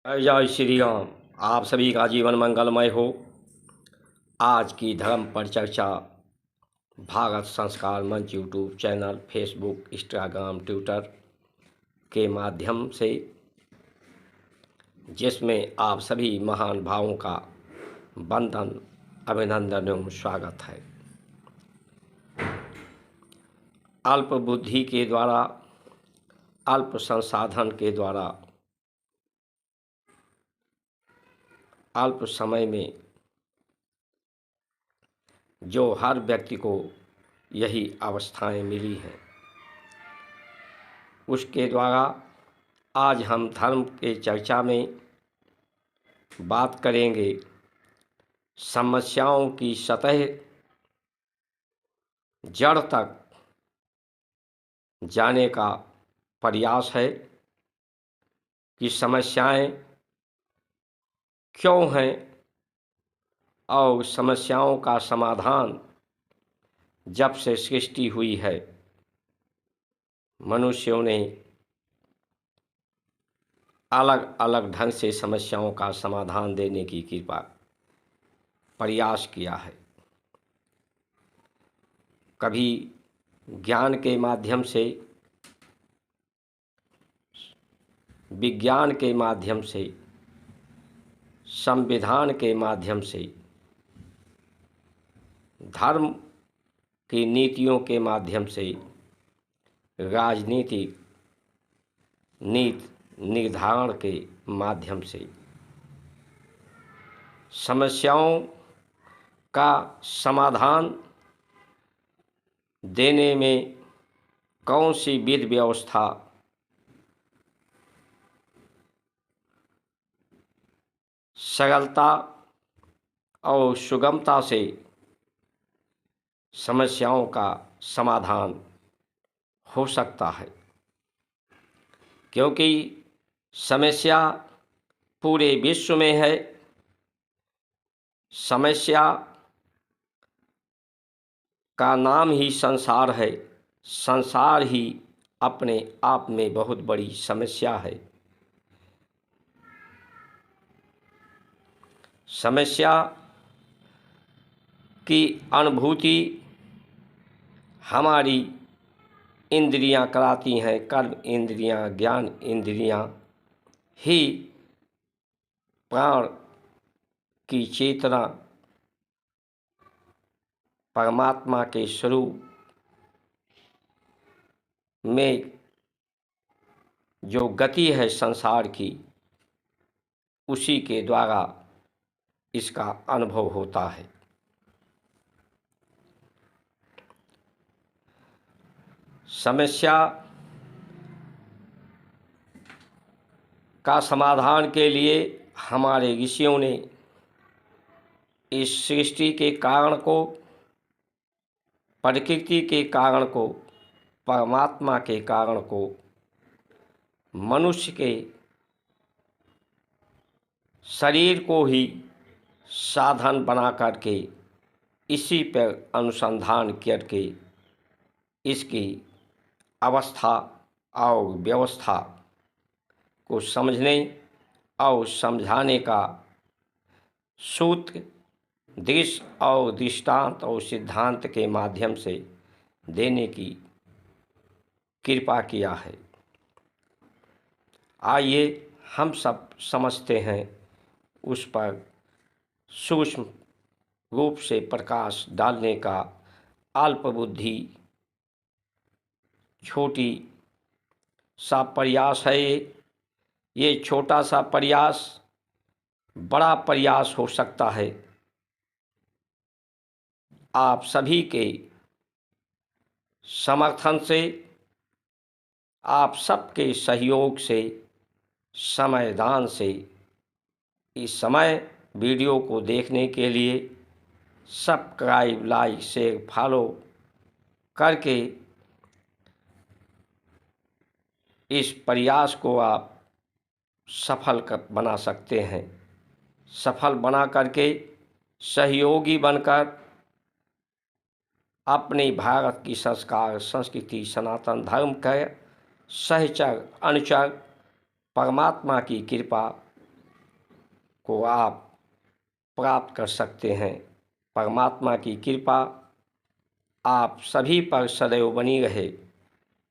जय श्री राम। आप सभी का जीवन मंगलमय हो। आज की धर्म पर चर्चा भारत संस्कार मंच YouTube channel, Facebook, Instagram, Twitter के माध्यम से, जिसमें आप सभी महान भावों का वंदन, अभिनंदन एवं स्वागत है। अल्प बुद्धि के द्वारा, अल्प संसाधन के द्वारा, अल्प समय में जो हर व्यक्ति को यही अवस्थाएं मिली हैं, उसके द्वारा आज हम धर्म के चर्चा में बात करेंगे। समस्याओं की सतह जड़ तक जाने का प्रयास है कि समस्याएं क्यों हैं और समस्याओं का समाधान जब से सृष्टि हुई है, मनुष्यों ने अलग अलग ढंग से समस्याओं का समाधान देने की प्रयास किया है। कभी ज्ञान के माध्यम से, विज्ञान के माध्यम से, संविधान के माध्यम से, धर्म की नीतियों के माध्यम से, राजनीतिक नीति निर्धारण के माध्यम से समस्याओं का समाधान देने में कौन सी विधि व्यवस्था सरलता और सुगमता से समस्याओं का समाधान हो सकता है, क्योंकि समस्या पूरे विश्व में है। समस्या का नाम ही संसार है। संसार ही अपने आप में बहुत बड़ी समस्या है। समस्या की अनुभूति हमारी इंद्रियां कराती हैं। कर्म इंद्रियां, ज्ञान इंद्रियां ही प्राण की चेतना, परमात्मा के स्वरूप में जो गति है संसार की, उसी के द्वारा इसका अनुभव होता है। समस्या का समाधान के लिए हमारे ऋषियों ने इस सृष्टि के कारण को, प्रकृति के कारण को, परमात्मा के कारण को मनुष्य के शरीर को ही साधन बना करके, इसी पर अनुसंधान करके इसकी अवस्था और व्यवस्था को समझने और समझाने का सूत्र, दृश्य और दृष्टांत और सिद्धांत के माध्यम से देने की कृपा किया है। आइए हम सब समझते हैं, उस पर सूक्ष्म रूप से प्रकाश डालने का अल्प बुद्धि छोटी सा प्रयास है। ये छोटा सा प्रयास बड़ा प्रयास हो सकता है। आप सभी के समर्थन से, आप सबके सहयोग से, समयदान से, इस समय वीडियो को देखने के लिए सब्सक्राइब, लाइक, शेयर, फॉलो करके इस प्रयास को आप सफल बना सकते हैं। सफल बना करके सहयोगी बनकर अपने भारत की संस्कार, संस्कृति, सनातन धर्म के सहचर अनुचर परमात्मा की कृपा को आप प्राप्त कर सकते हैं। परमात्मा की कृपा आप सभी पर सदैव बनी रहे,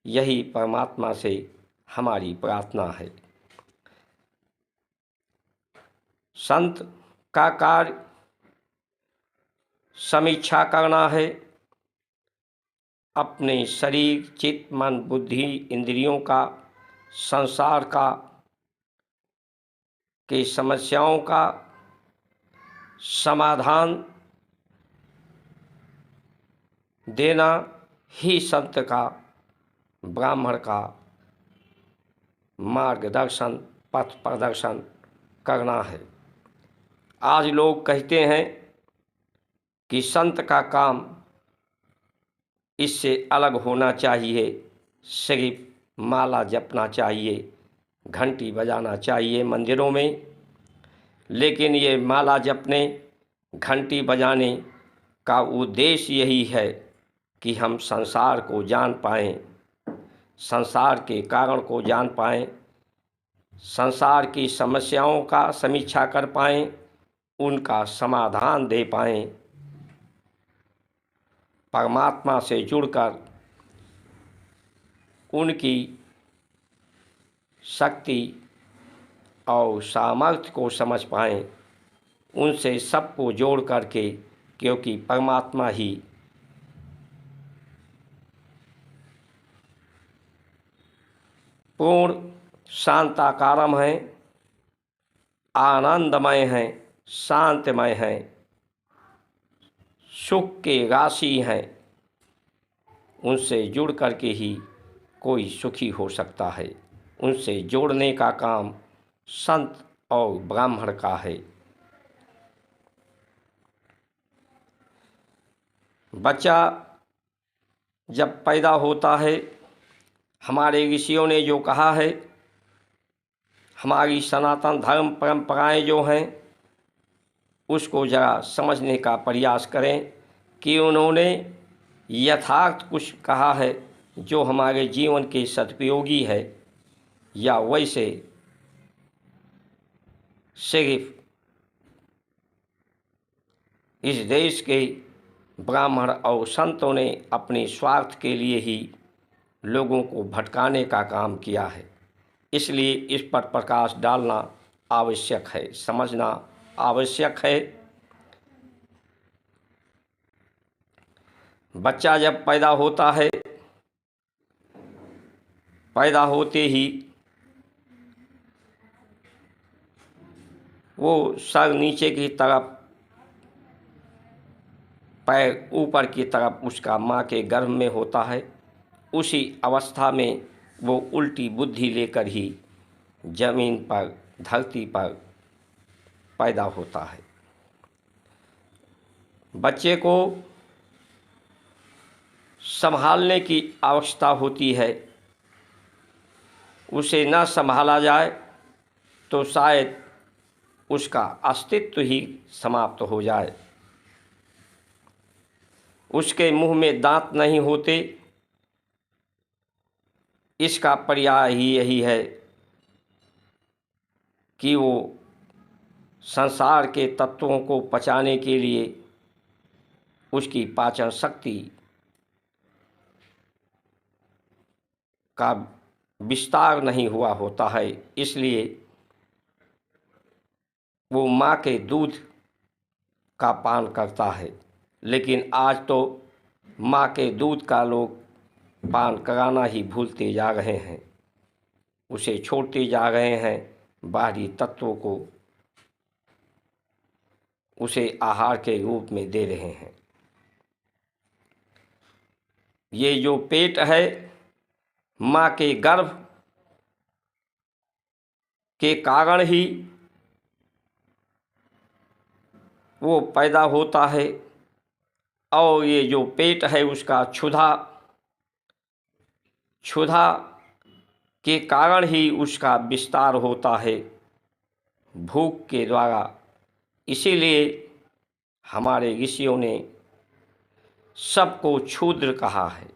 यही परमात्मा से हमारी प्रार्थना है। संत का कार्य समीक्षा करना है, अपने शरीर, चित्त, मन, बुद्धि, इंद्रियों का, संसार का के समस्याओं का समाधान देना ही संत का, ब्राह्मण का मार्गदर्शन, पथ प्रदर्शन करना है। आज लोग कहते हैं कि संत का काम इससे अलग होना चाहिए, सिर्फ माला जपना चाहिए, घंटी बजाना चाहिए मंदिरों में। लेकिन ये माला जपने, घंटी बजाने का उद्देश्य यही है कि हम संसार को जान पाएँ, संसार के कारण को जान पाएँ, संसार की समस्याओं का समीक्षा कर पाएँ, उनका समाधान दे पाएँ, परमात्मा से जुड़कर उनकी शक्ति और सामर्थ्य को समझ पाएँ, उनसे सबको जोड़ करके, क्योंकि परमात्मा ही पूर्ण शांताकारम है, आनंदमय हैं, शांतमय हैं, सुख के राशि हैं। उनसे जुड़ करके ही कोई सुखी हो सकता है। उनसे जोड़ने का काम संत और ब्राह्मण का है। बच्चा जब पैदा होता है, हमारे ऋषियों ने जो कहा है, हमारी सनातन धर्म परंपराएं जो हैं, उसको ज़रा समझने का प्रयास करें कि उन्होंने यथार्थ कुछ कहा है जो हमारे जीवन के सदुपयोगी है, या वैसे सिर्फ इस देश के ब्राह्मण और संतों ने अपने स्वार्थ के लिए ही लोगों को भटकाने का काम किया है। इसलिए इस पर प्रकाश डालना आवश्यक है, समझना आवश्यक है। बच्चा जब पैदा होता है, पैदा होते ही वो सर नीचे की तरफ, पैर ऊपर की तरफ उसका माँ के गर्भ में होता है। उसी अवस्था में वो उल्टी बुद्धि लेकर ही जमीन पर, धरती पर पैदा होता है। बच्चे को संभालने की आवश्यकता होती है। उसे न संभाला जाए तो शायद उसका अस्तित्व ही समाप्त हो जाए। उसके मुंह में दांत नहीं होते, इसका पर्याय ही यही है कि वो संसार के तत्वों को पचाने के लिए उसकी पाचन शक्ति का विस्तार नहीं हुआ होता है। इसलिए वो माँ के दूध का पान करता है। लेकिन आज तो माँ के दूध का लोग पान कराना ही भूलते जा रहे हैं, उसे छोड़ते जा रहे हैं, बाहरी तत्वों को उसे आहार के रूप में दे रहे हैं। ये जो पेट है, माँ के गर्भ के कारण ही वो पैदा होता है, और ये जो पेट है उसका क्षुधा के कारण ही उसका विस्तार होता है, भूख के द्वारा। इसीलिए हमारे ऋषियों ने सबको क्षुद्र कहा है।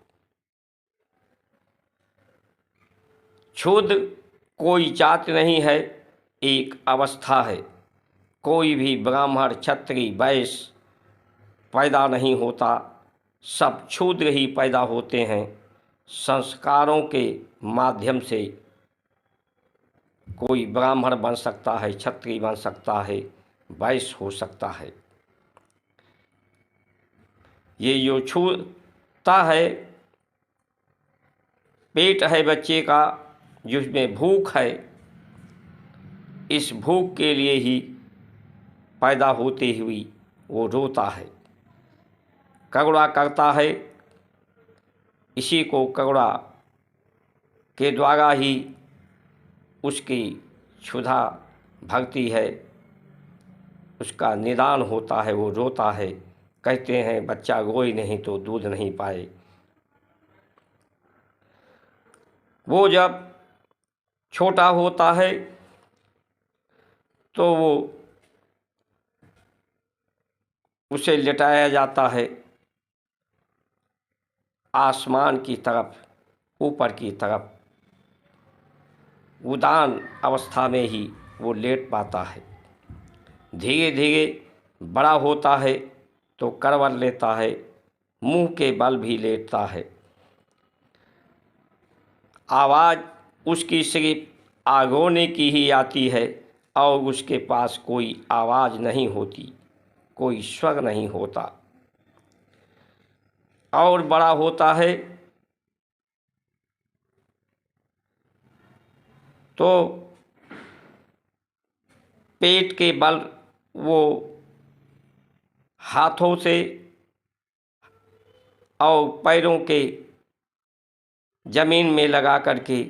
क्षुद्र कोई जात नहीं है, एक अवस्था है। कोई भी ब्राह्मण क्षत्रिय वैश्य पैदा नहीं होता, सब शूद्र ही पैदा होते हैं। संस्कारों के माध्यम से कोई ब्राह्मण बन सकता है, क्षत्रिय बन सकता है, वैश्य हो सकता है। ये जो छूता है, पेट है बच्चे का जिसमें भूख है, इस भूख के लिए ही पैदा होते हुए वो रोता है, करुणा करता है। इसी को करुणा के द्वारा ही उसकी क्षुधा भरती है, उसका निदान होता है, वो रोता है। कहते हैं बच्चा रोए नहीं तो दूध नहीं पाए। वो जब छोटा होता है तो उसे लिटाया जाता है आसमान की तरफ, ऊपर की तरफ। उदान अवस्था में ही वो लेट पाता है। धीरे धीरे बड़ा होता है तो करवट लेता है, मुंह के बल भी लेटता है। आवाज़ उसकी सिर्फ आगोने की ही आती है और उसके पास कोई आवाज़ नहीं होती, कोई स्वर नहीं होता। और बड़ा होता है तो पेट के बल वो हाथों से और पैरों के ज़मीन में लगा करके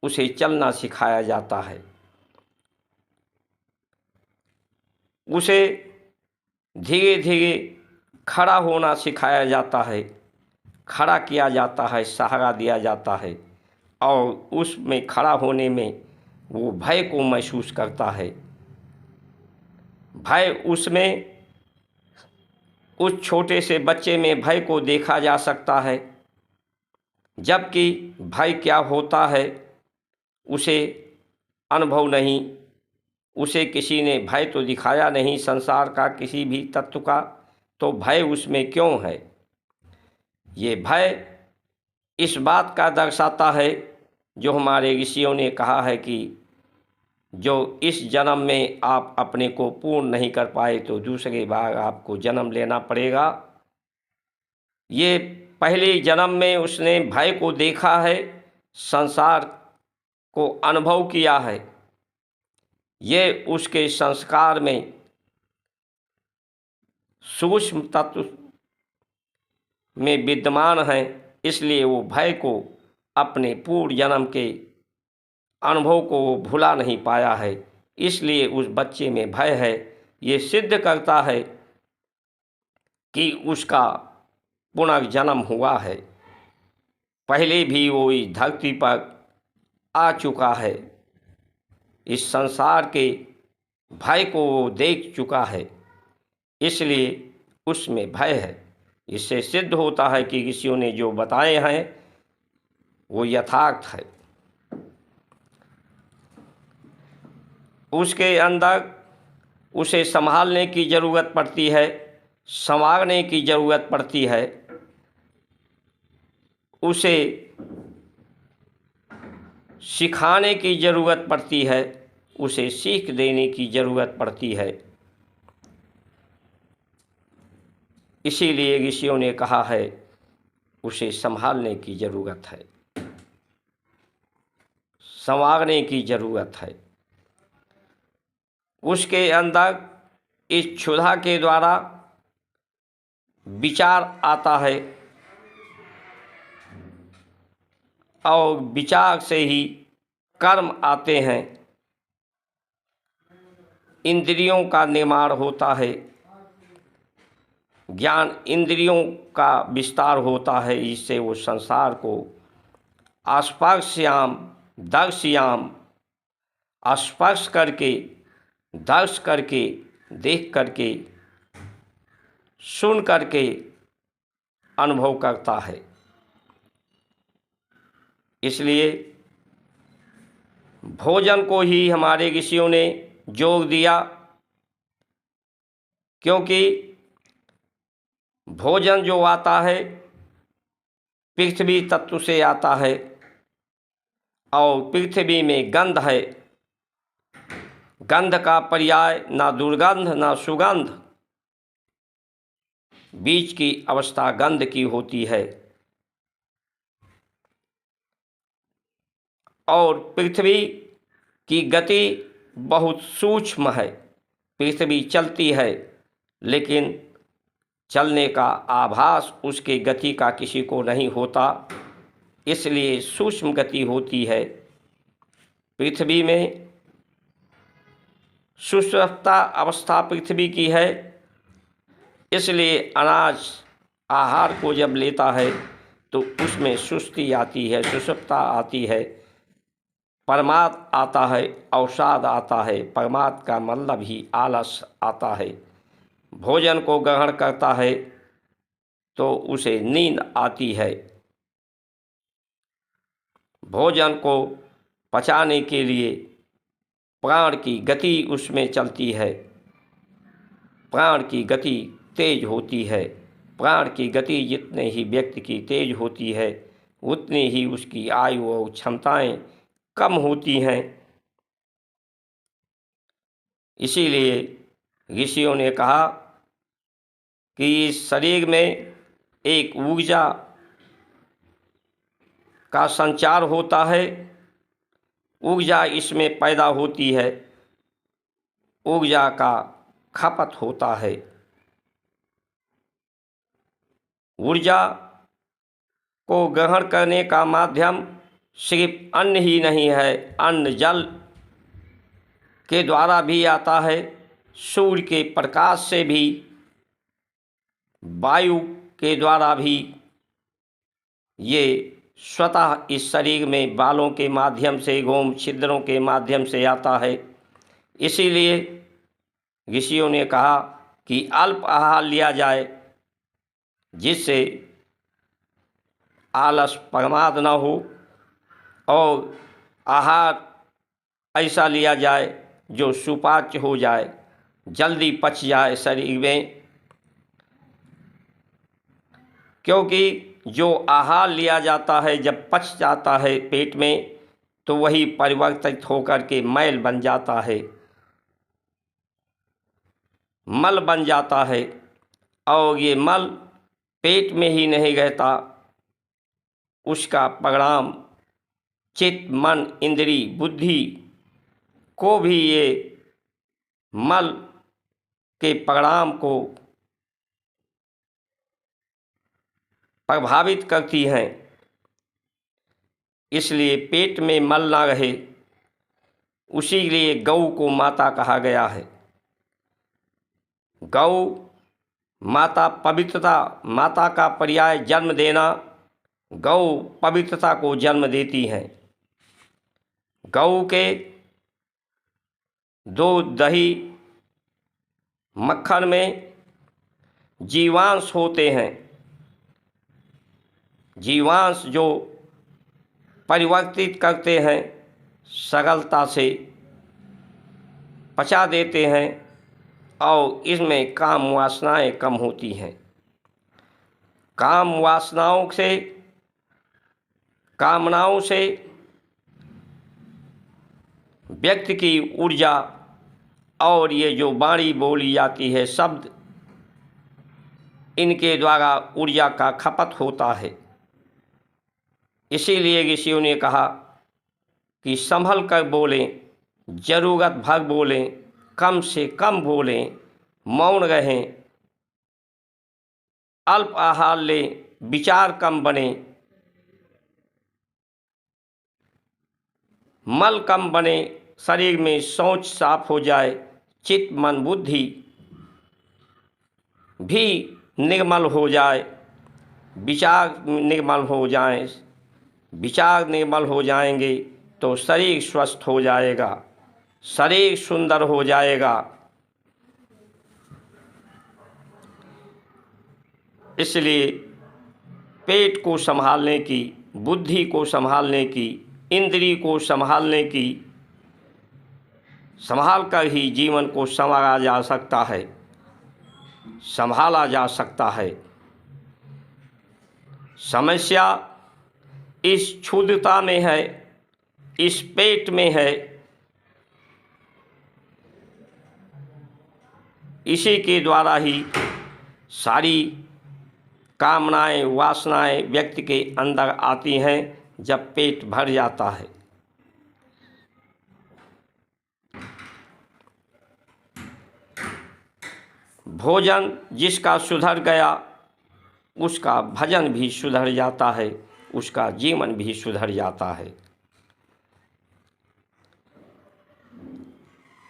उसे चलना सिखाया जाता है। उसे धीरे धीरे खड़ा होना सिखाया जाता है, खड़ा किया जाता है, सहारा दिया जाता है। और उसमें खड़ा होने में वो भय को महसूस करता है। भय उसमें, उस छोटे से बच्चे में भय को देखा जा सकता है, जबकि भय क्या होता है उसे अनुभव नहीं। उसे किसी ने भय तो दिखाया नहीं संसार का किसी भी तत्व का, तो भय उसमें क्यों है? ये भय इस बात का दर्शाता है जो हमारे ऋषियों ने कहा है कि जो इस जन्म में आप अपने को पूर्ण नहीं कर पाए तो दूसरे बार आपको जन्म लेना पड़ेगा। ये पहले जन्म में उसने भय को देखा है, संसार को अनुभव किया है, ये उसके संस्कार में सूक्ष्म तत्व में विद्यमान है। इसलिए वो भय को अपने पूर्व जन्म के अनुभव को वो भुला नहीं पाया है, इसलिए उस बच्चे में भय है। ये सिद्ध करता है कि उसका पुनर्जन्म हुआ है, पहले भी वो इस धरती पर आ चुका है, इस संसार के भय को वो देख चुका है, इसलिए उसमें भय है। इससे सिद्ध होता है कि ऋषियों ने जो बताए हैं वो यथार्थ है। उसके अंदर उसे संभालने की ज़रूरत पड़ती है, संवारने की ज़रूरत पड़ती है, उसे सिखाने की ज़रूरत पड़ती है, उसे सीख देने की ज़रूरत पड़ती है। इसीलिए ऋषियों ने कहा है उसे संभालने की ज़रूरत है, संवारने की ज़रूरत है। उसके अंदर इस क्षुधा के द्वारा विचार आता है और विचार से ही कर्म आते हैं, इंद्रियों का निर्माण होता है, ज्ञान इंद्रियों का विस्तार होता है। इससे वो संसार को स्पर्श्याम दर्श्याम, स्पर्श करके, दर्श करके, देख करके, सुन करके अनुभव करता है। इसलिए भोजन को ही हमारे ऋषियों ने जोर दिया क्योंकि भोजन जो आता है पृथ्वी तत्व से आता है और पृथ्वी में गंध है। गंध का पर्याय ना दुर्गंध ना सुगंध, बीच की अवस्था गंध की होती है। और पृथ्वी की गति बहुत सूक्ष्म है। पृथ्वी चलती है लेकिन चलने का आभास उसके गति का किसी को नहीं होता, इसलिए सूक्ष्म गति होती है। पृथ्वी में सुषुप्ता अवस्था पृथ्वी की है, इसलिए अनाज आहार को जब लेता है तो उसमें सुस्ती आती है, सुषुप्ता आती है, परमाद आता है, अवसाद आता है। परमाद का मतलब ही आलस आता है। भोजन को ग्रहण करता है तो उसे नींद आती है। भोजन को पचाने के लिए प्राण की गति उसमें चलती है। प्राण की गति तेज होती है। प्राण की गति जितने ही व्यक्ति की तेज होती है उतनी ही उसकी आयु और क्षमताएं कम होती हैं। इसीलिए ऋषियों ने कहा कि इस शरीर में एक ऊर्जा का संचार होता है। ऊर्जा इसमें पैदा होती है, ऊर्जा का खपत होता है। ऊर्जा को ग्रहण करने का माध्यम सिर्फ अन्न ही नहीं है, अन्न जल के द्वारा भी आता है, सूर्य के प्रकाश से भी, वायु के द्वारा भी। ये स्वतः इस शरीर में बालों के माध्यम से, गोम छिद्रों के माध्यम से आता है। इसीलिए ऋषियों ने कहा कि अल्प आहार लिया जाए, जिससे आलस प्रमाद न हो, और आहार ऐसा लिया जाए जो सुपाच्य हो जाए, जल्दी पच जाए शरीर में। क्योंकि जो आहार लिया जाता है जब पच जाता है पेट में तो वही परिवर्तित होकर के मैल बन जाता है, मल बन जाता है। और ये मल पेट में ही नहीं रहता, उसका परिणाम चित्त, मन, इंद्री, बुद्धि को भी ये मल के परिणाम को प्रभावित करती हैं। इसलिए पेट में मल ना रहे, उसी लिए गौ को माता कहा गया है। गौ माता पवित्रता, माता का पर्याय जन्म देना, गौ पवित्रता को जन्म देती हैं। गौ के दूध, दही, मक्खन में जीवांश होते हैं। जीवांश जो परिवर्तित करते हैं, सरलता से पचा देते हैं, और इसमें काम वासनाएं कम होती हैं। काम वासनाओं से, कामनाओं से व्यक्ति की ऊर्जा और ये जो वाणी बोली जाती है, शब्द, इनके द्वारा ऊर्जा का खपत होता है। इसीलिए ऋषियों ने कहा कि संभल कर बोलें, जरूरत भर बोलें, कम से कम बोलें, मौन रहें, अल्प आहार लें, विचार कम बने, मल कम बने, शरीर में शौच साफ हो जाए, चित्त, मन, बुद्धि भी निर्मल हो जाए, विचार निर्मल हो जाए। विचार निर्मल हो जाएंगे तो शरीर स्वस्थ हो जाएगा, शरीर सुंदर हो जाएगा। इसलिए पेट को संभालने की, बुद्धि को संभालने की, इंद्रिय को संभालने की, संभाल कर ही जीवन को संवारा जा सकता है। संभाला जा सकता है। समस्या इस क्षुद्रता में है, इस पेट में है। इसी के द्वारा ही सारी कामनाएं, वासनाएं व्यक्ति के अंदर आती हैं जब पेट भर जाता है। भोजन जिसका सुधर गया उसका भजन भी सुधर जाता है, उसका जीवन भी सुधर जाता है।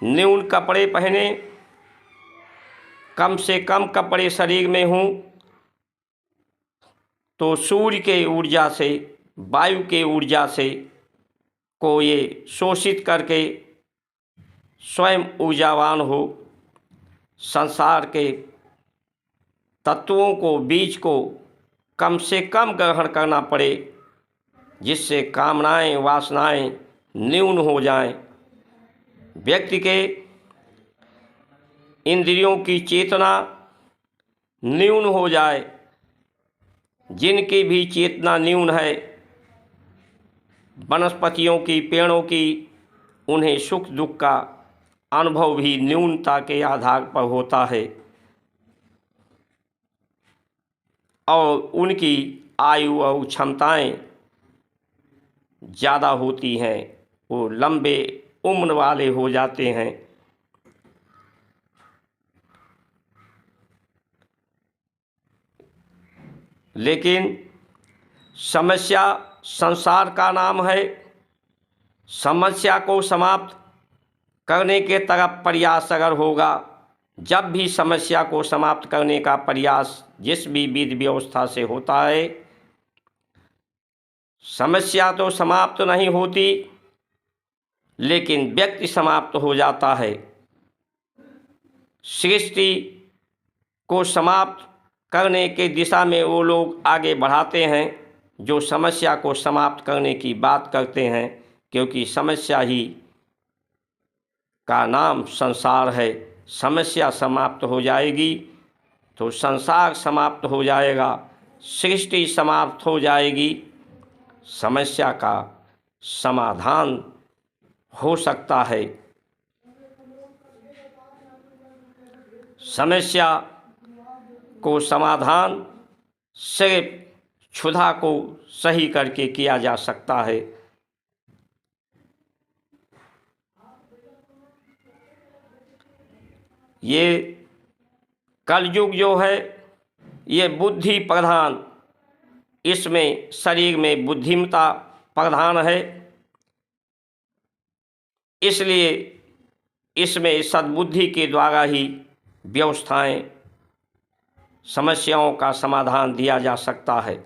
न्यून कपड़े पहने, कम से कम कपड़े शरीर में हों तो सूर्य के ऊर्जा से, वायु के ऊर्जा से को ये शोषित करके स्वयं ऊर्जावान हो। संसार के तत्वों को, बीज को कम से कम ग्रहण करना पड़े जिससे कामनाएं, वासनाएं न्यून हो जाएं। व्यक्ति के इंद्रियों की चेतना न्यून हो जाए। जिनकी भी चेतना न्यून है, वनस्पतियों की, पेड़ों की, उन्हें सुख दुख का अनुभव भी न्यूनता के आधार पर होता है और उनकी आयु और क्षमताएं ज़्यादा होती हैं, वो लंबे उम्र वाले हो जाते हैं। लेकिन समस्या संसार का नाम है। समस्या को समाप्त करने के तरफ प्रयास अगर होगा, जब भी समस्या को समाप्त करने का प्रयास जिस भी विधि व्यवस्था से होता है, समस्या तो समाप्त नहीं होती लेकिन व्यक्ति समाप्त हो जाता है। सृष्टि को समाप्त करने के दिशा में वो लोग आगे बढ़ाते हैं जो समस्या को समाप्त करने की बात करते हैं, क्योंकि समस्या ही का नाम संसार है। समस्या समाप्त हो जाएगी तो संसार समाप्त हो जाएगा, सृष्टि समाप्त हो जाएगी, समस्या का समाधान हो सकता है। समस्या को समाधान सिर्फ क्षुधा को सही करके किया जा सकता है। ये कलयुग जो है ये बुद्धि प्रधान, इसमें शरीर में बुद्धिमत्ता प्रधान है, इसलिए इसमें सद्बुद्धि के द्वारा ही व्यवस्थाएं, समस्याओं का समाधान दिया जा सकता है।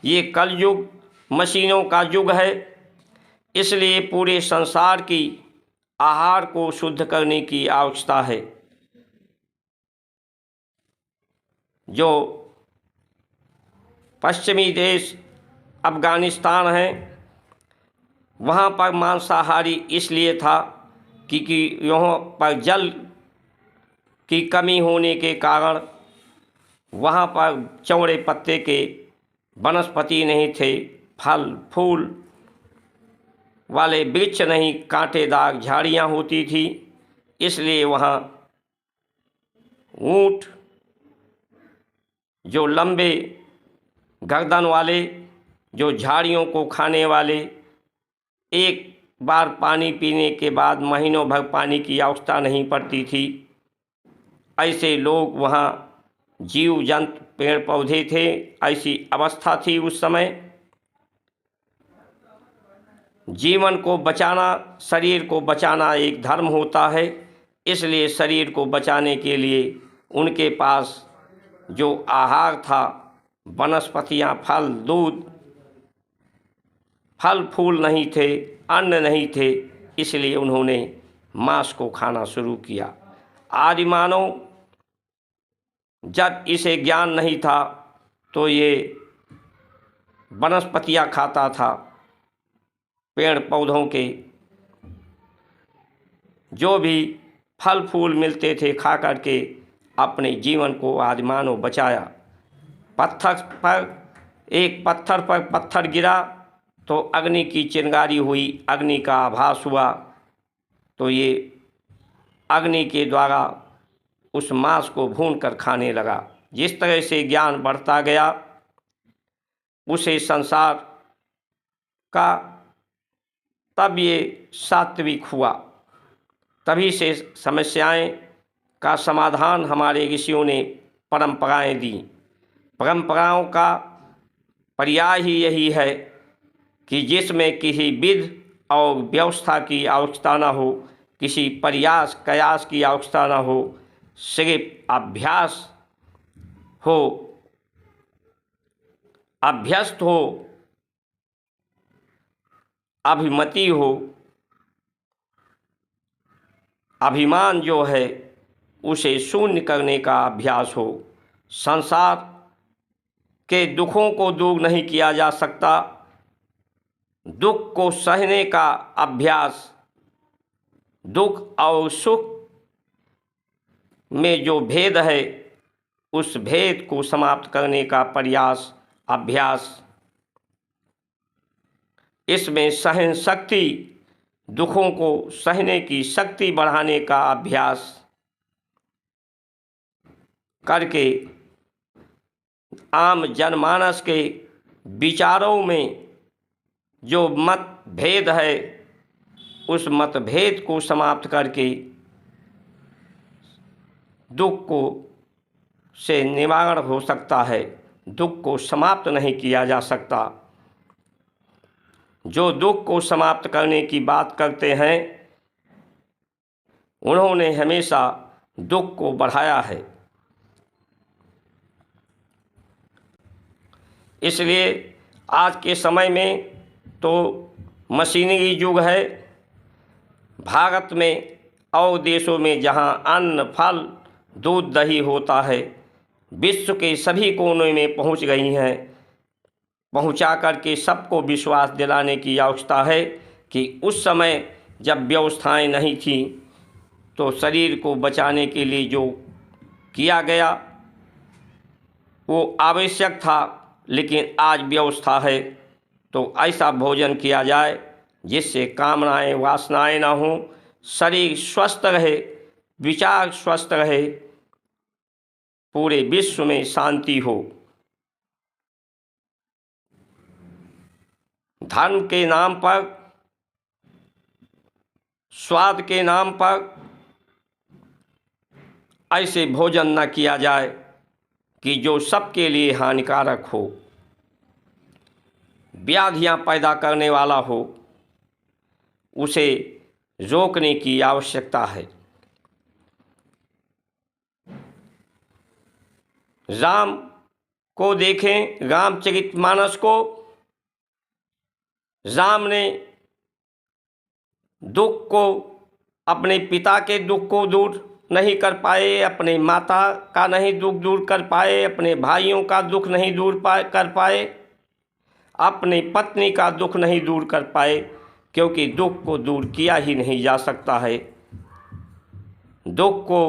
ये कलयुग मशीनों का युग है, इसलिए पूरे संसार की आहार को शुद्ध करने की आवश्यकता है। जो पश्चिमी देश अफ़गानिस्तान है, वहाँ पर मांसाहारी इसलिए था क्योंकि यहाँ पर जल की कमी होने के कारण वहाँ पर चौड़े पत्ते के वनस्पति नहीं थे, फल फूल वाले वृक्ष नहीं, कांटेदार झाड़ियाँ होती थी, इसलिए वहाँ ऊँट जो लंबे गर्दन वाले, जो झाड़ियों को खाने वाले, एक बार पानी पीने के बाद महीनों भर पानी की आवश्यकता नहीं पड़ती थी, ऐसे लोग वहाँ जीव जंतु पेड़ पौधे थे, ऐसी अवस्था थी उस समय। जीवन को बचाना, शरीर को बचाना एक धर्म होता है, इसलिए शरीर को बचाने के लिए उनके पास जो आहार था, वनस्पतियाँ, फल, दूध, फल फूल नहीं थे, अन्न नहीं थे, इसलिए उन्होंने मांस को खाना शुरू किया। आदि मानव जब इसे ज्ञान नहीं था तो ये वनस्पतियाँ खाता था, पेड़ पौधों के जो भी फल फूल मिलते थे खा करके अपने जीवन को आज मानव बचाया। एक पत्थर पर पत्थर गिरा तो अग्नि की चिंगारी हुई, अग्नि का आभास हुआ, तो ये अग्नि के द्वारा उस मांस को भून कर खाने लगा। जिस तरह से ज्ञान बढ़ता गया उसे संसार का, तब ये सात्विक हुआ। तभी से समस्याएं का समाधान हमारे ऋषियों ने परंपराएं दी। परंपराओं का पर्याय ही यही है कि जिसमें किसी विधि और व्यवस्था की आवश्यकता न हो, किसी प्रयास कयास की आवश्यकता न हो, सिर्फ अभ्यास हो, अभ्यस्त हो, अभिमति हो, अभिमान जो है उसे शून्य करने का अभ्यास हो। संसार के दुखों को दूर नहीं किया जा सकता, दुख को सहने का अभ्यास, दुख और सुख में जो भेद है उस भेद को समाप्त करने का प्रयास, अभ्यास। इसमें सहन शक्ति, दुखों को सहने की शक्ति बढ़ाने का अभ्यास करके आम जनमानस के विचारों में जो मतभेद है उस मतभेद को समाप्त करके दुख को से निवारण हो सकता है। दुख को समाप्त नहीं किया जा सकता। जो दुख को समाप्त करने की बात करते हैं उन्होंने हमेशा दुख को बढ़ाया है। इसलिए आज के समय में तो मशीनरी युग है। भारत में और देशों में जहां अन्न, फल, दूध, दही होता है, विश्व के सभी कोनों में पहुंच गई हैं। पहुंचा करके सबको विश्वास दिलाने की आवश्यकता है कि उस समय जब व्यवस्थाएं नहीं थी तो शरीर को बचाने के लिए जो किया गया वो आवश्यक था, लेकिन आज व्यवस्था है तो ऐसा भोजन किया जाए जिससे कामनाएं, वासनाएं ना हों, शरीर स्वस्थ रहे, विचार स्वस्थ रहे, पूरे विश्व में शांति हो। धर्म के नाम पर, स्वाद के नाम पर ऐसे भोजन न किया जाए कि जो सबके लिए हानिकारक हो, व्याधियां पैदा करने वाला हो। उसे रोकने की आवश्यकता है। राम को देखें, रामचरितमानस को। राम ने दुख को, अपने पिता के दुख को दूर नहीं कर पाए, अपने माता का नहीं दुख दूर कर पाए, अपने भाइयों का दुख नहीं कर पाए, अपनी पत्नी का दुख नहीं दूर कर पाए, क्योंकि दुख को दूर किया ही नहीं जा सकता है। दुख को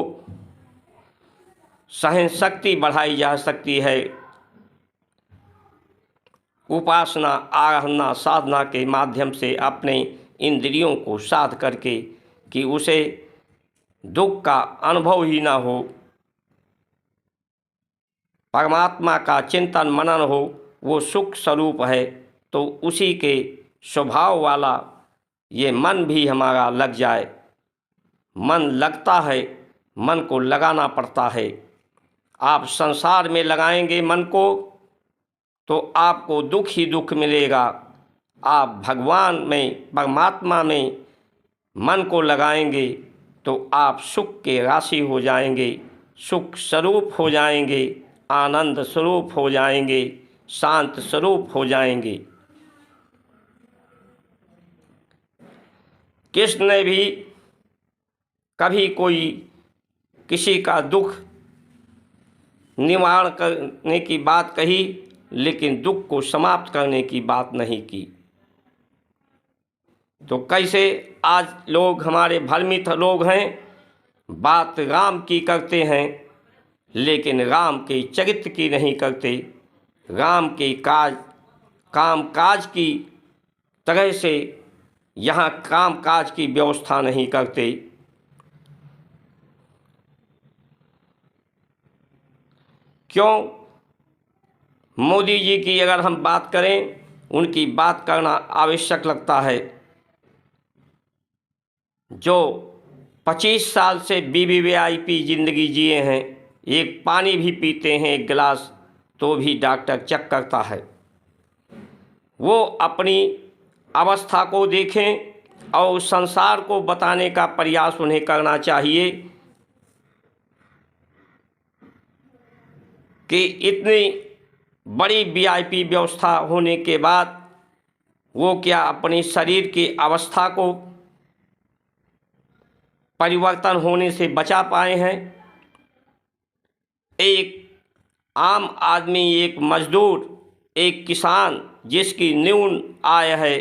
सहन शक्ति बढ़ाई जा सकती है। उपासना, आराधना, साधना के माध्यम से अपने इंद्रियों को साध करके कि उसे दुख का अनुभव ही ना हो, परमात्मा का चिंतन मनन हो, वो सुख स्वरूप है, तो उसी के स्वभाव वाला ये मन भी हमारा लग जाए। मन लगता है, मन को लगाना पड़ता है। आप संसार में लगाएंगे मन को तो आपको दुख ही दुख मिलेगा। आप भगवान में, परमात्मा में मन को लगाएंगे तो आप सुख के राशि हो जाएंगे, सुख स्वरूप हो जाएंगे, आनंद स्वरूप हो जाएंगे, शांत स्वरूप हो जाएंगे। कृष्ण ने भी कभी कोई किसी का दुख निवारण करने की बात कही, लेकिन दुख को समाप्त करने की बात नहीं की। तो कैसे आज लोग हमारे भ्रमित लोग हैं, बात राम की करते हैं लेकिन राम के चरित्र की नहीं करते, राम के काम काज की तरह से यहाँ काम काज की व्यवस्था नहीं करते। क्यों? मोदी जी की अगर हम बात करें, उनकी बात करना आवश्यक लगता है। जो 25 साल से वीवीआईपी ज़िंदगी जिए हैं, एक पानी भी पीते हैं एक गिलास तो भी डॉक्टर चेक करता है। वो अपनी अवस्था को देखें और संसार को बताने का प्रयास उन्हें करना चाहिए कि इतनी बड़ी वीआईपी व्यवस्था होने के बाद वो क्या अपने शरीर की अवस्था को परिवर्तन होने से बचा पाए हैं। एक आम आदमी, एक मजदूर, एक किसान जिसकी न्यून आय है,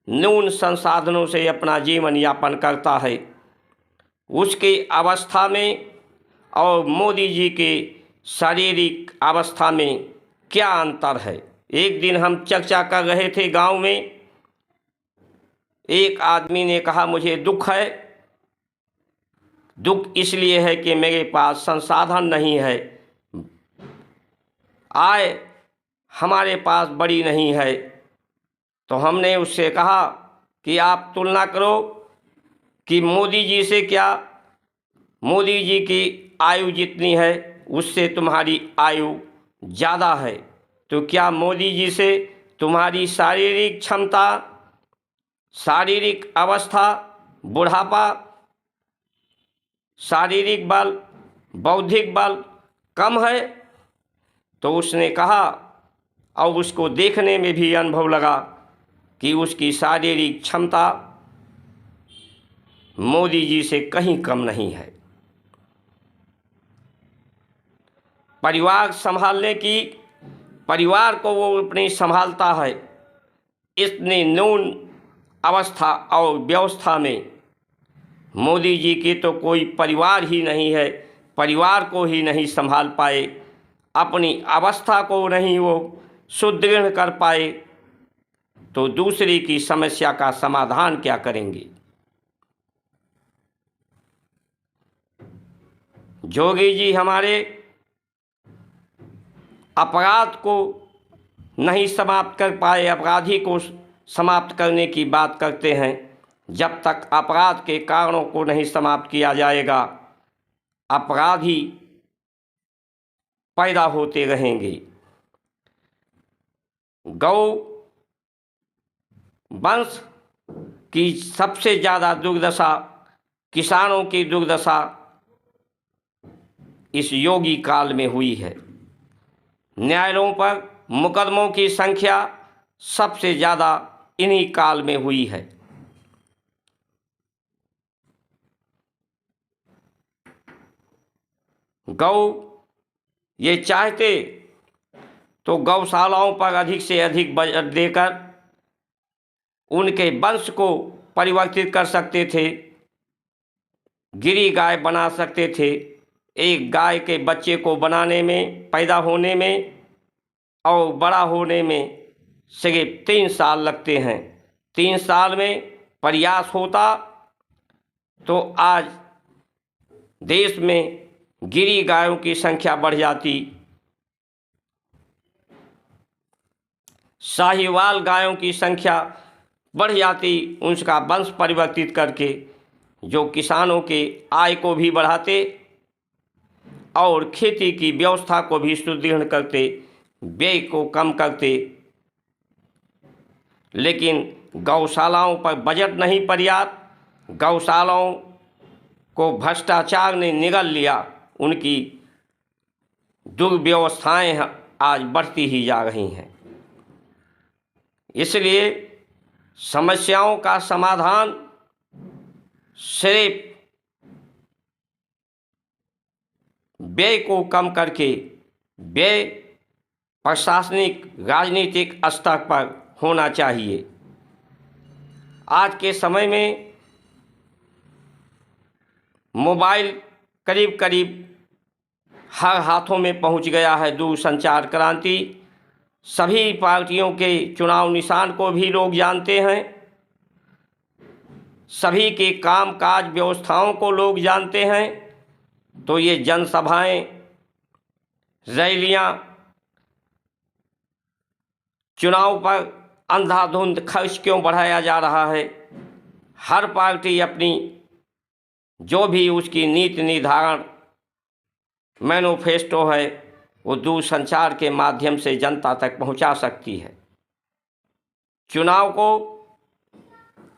न्यून संसाधनों से अपना जीवन यापन करता है, उसकी अवस्था में और मोदी जी के शारीरिक अवस्था में क्या अंतर है। एक दिन हम चर्चा कर रहे थे गांव में, एक आदमी ने कहा मुझे दुख है, दुख इसलिए है कि मेरे पास संसाधन नहीं है, आय हमारे पास बड़ी नहीं है। तो हमने उससे कहा कि आप तुलना करो कि मोदी जी से, क्या मोदी जी की आयु जितनी है उससे तुम्हारी आयु ज़्यादा है, तो क्या मोदी जी से तुम्हारी शारीरिक क्षमता, शारीरिक अवस्था, बुढ़ापा, शारीरिक बल, बौद्धिक बल कम है? तो उसने कहा, और उसको देखने में भी अनुभव लगा कि उसकी शारीरिक क्षमता मोदी जी से कहीं कम नहीं है। परिवार संभालने की, परिवार को वो अपनी संभालता है, इतनी न्यून अवस्था और व्यवस्था में मोदी जी की तो कोई परिवार ही नहीं है, परिवार को ही नहीं संभाल पाए, अपनी अवस्था को नहीं वो सुदृढ़ कर पाए, तो दूसरे की समस्या का समाधान क्या करेंगे। जोगी जी हमारे अपराध को नहीं समाप्त कर पाए, अपराधी को समाप्त करने की बात करते हैं। जब तक अपराध के कारणों को नहीं समाप्त किया जाएगा, अपराधी पैदा होते रहेंगे। गौ वंश की सबसे ज़्यादा दुर्दशा, किसानों की दुर्दशा इस योगी काल में हुई है। न्यायालयों पर मुकदमों की संख्या सबसे ज़्यादा इन्हीं काल में हुई है। गौ ये चाहते तो गौशालाओं पर अधिक से अधिक बजट देकर उनके वंश को परिवर्तित कर सकते थे, गिरी गाय बना सकते थे। एक गाय के बच्चे को बनाने में, पैदा होने में और बड़ा होने में सिर्फ 3 साल लगते हैं। 3 साल में प्रयास होता तो आज देश में गिरी गायों की संख्या बढ़ जाती, साहिवाल गायों की संख्या बढ़ जाती, उसका वंश परिवर्तित करके जो किसानों के आय को भी बढ़ाते और खेती की व्यवस्था को भी सुदृढ़ करते, व्यय को कम करते। लेकिन गौशालाओं पर बजट नहीं पर्याप्त, गौशालाओं को भ्रष्टाचार ने निगल लिया, उनकी दुर्व्यवस्थाएं आज बढ़ती ही जा रही हैं। इसलिए समस्याओं का समाधान सिर्फ व्यय को कम करके, व्यय प्रशासनिक राजनीतिक स्तर पर होना चाहिए। आज के समय में मोबाइल करीब करीब हर हाथों में पहुंच गया है। दूरसंचार क्रांति, सभी पार्टियों के चुनाव निशान को भी लोग जानते हैं, सभी के कामकाज व्यवस्थाओं को लोग जानते हैं। तो ये जनसभाएं, रैलियां, चुनाव पर अंधाधुंध खर्च क्यों बढ़ाया जा रहा है? हर पार्टी अपनी जो भी उसकी नीति निर्धारण मैनिफेस्टो है वो दूरसंचार के माध्यम से जनता तक पहुंचा सकती है। चुनाव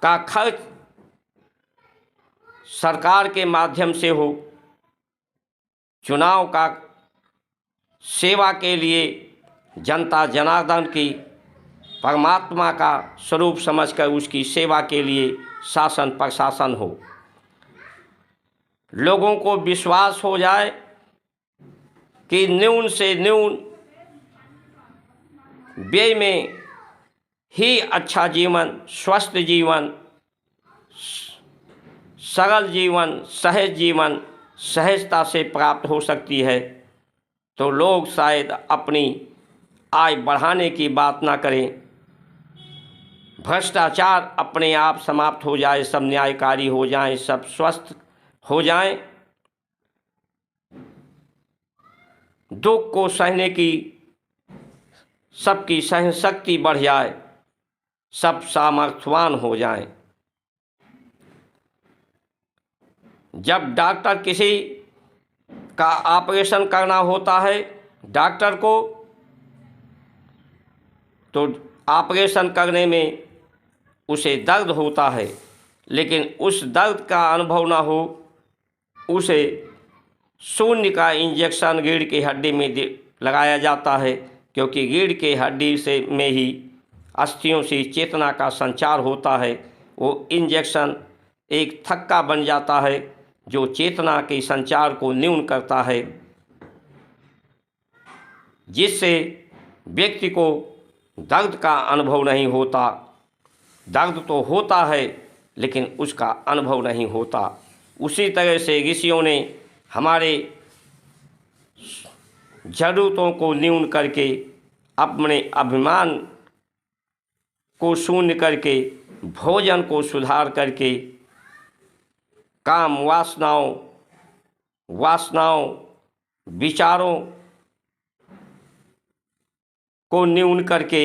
का खर्च सरकार के माध्यम से हो, चुनाव का सेवा के लिए जनता जनार्दन की परमात्मा का स्वरूप समझकर उसकी सेवा के लिए शासन प्रशासन हो। लोगों को विश्वास हो जाए कि न्यून से न्यून व्यय में ही अच्छा जीवन, स्वस्थ जीवन, सरल जीवन, सहज जीवन सहजता से प्राप्त हो सकती है, तो लोग शायद अपनी आय बढ़ाने की बात ना करें। भ्रष्टाचार अपने आप समाप्त हो जाए, सब न्यायकारी हो जाएं, सब स्वस्थ हो जाएं, दुख को सहने की सबकी सहन शक्ति बढ़ जाए, सब सामर्थ्यवान हो जाएं। जब डॉक्टर किसी का ऑपरेशन करना होता है डॉक्टर को, तो ऑपरेशन करने में उसे दर्द होता है, लेकिन उस दर्द का अनुभव ना हो, उसे शून्य का इंजेक्शन रीढ़ की हड्डी में लगाया जाता है, क्योंकि रीढ़ की हड्डी से में ही अस्थियों से चेतना का संचार होता है। वो इंजेक्शन एक थक्का बन जाता है जो चेतना के संचार को न्यून करता है, जिससे व्यक्ति को दर्द का अनुभव नहीं होता। दर्द तो होता है लेकिन उसका अनुभव नहीं होता। उसी तरह से ऋषियों ने हमारे ज़रूरतों को न्यून करके, अपने अभिमान को शून्य करके, भोजन को सुधार करके, काम वासनाओं विचारों को न्यून करके,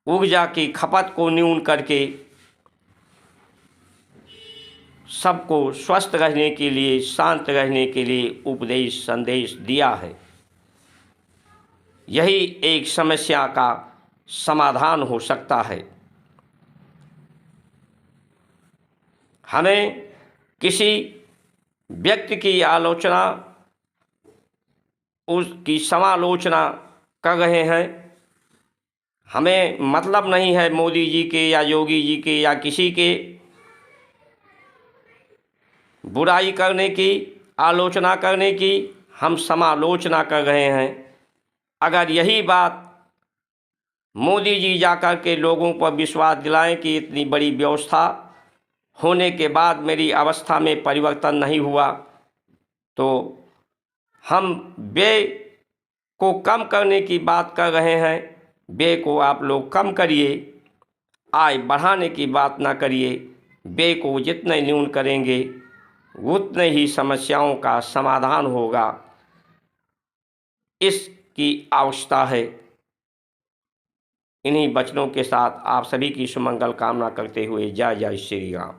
ऊर्जा की खपत को न्यून करके सबको स्वस्थ रहने के लिए, शांत रहने के लिए उपदेश संदेश दिया है। यही एक समस्या का समाधान हो सकता है। हमें किसी व्यक्ति की आलोचना, उसकी समालोचना कर रहे हैं, हमें मतलब नहीं है मोदी जी के या योगी जी के या किसी के बुराई करने की, आलोचना करने की, हम समालोचना कर रहे हैं। अगर यही बात मोदी जी जाकर के लोगों पर विश्वास दिलाएं कि इतनी बड़ी व्यवस्था होने के बाद मेरी अवस्था में परिवर्तन नहीं हुआ, तो हम व्यय को कम करने की बात कर रहे हैं। व्यय को आप लोग कम करिए, आय बढ़ाने की बात ना करिए। व्यय को जितने न्यून करेंगे उतने ही समस्याओं का समाधान होगा। इसकी आवश्यकता है। इन्हीं वचनों के साथ आप सभी की सुमंगल कामना करते हुए जय जय श्री राम।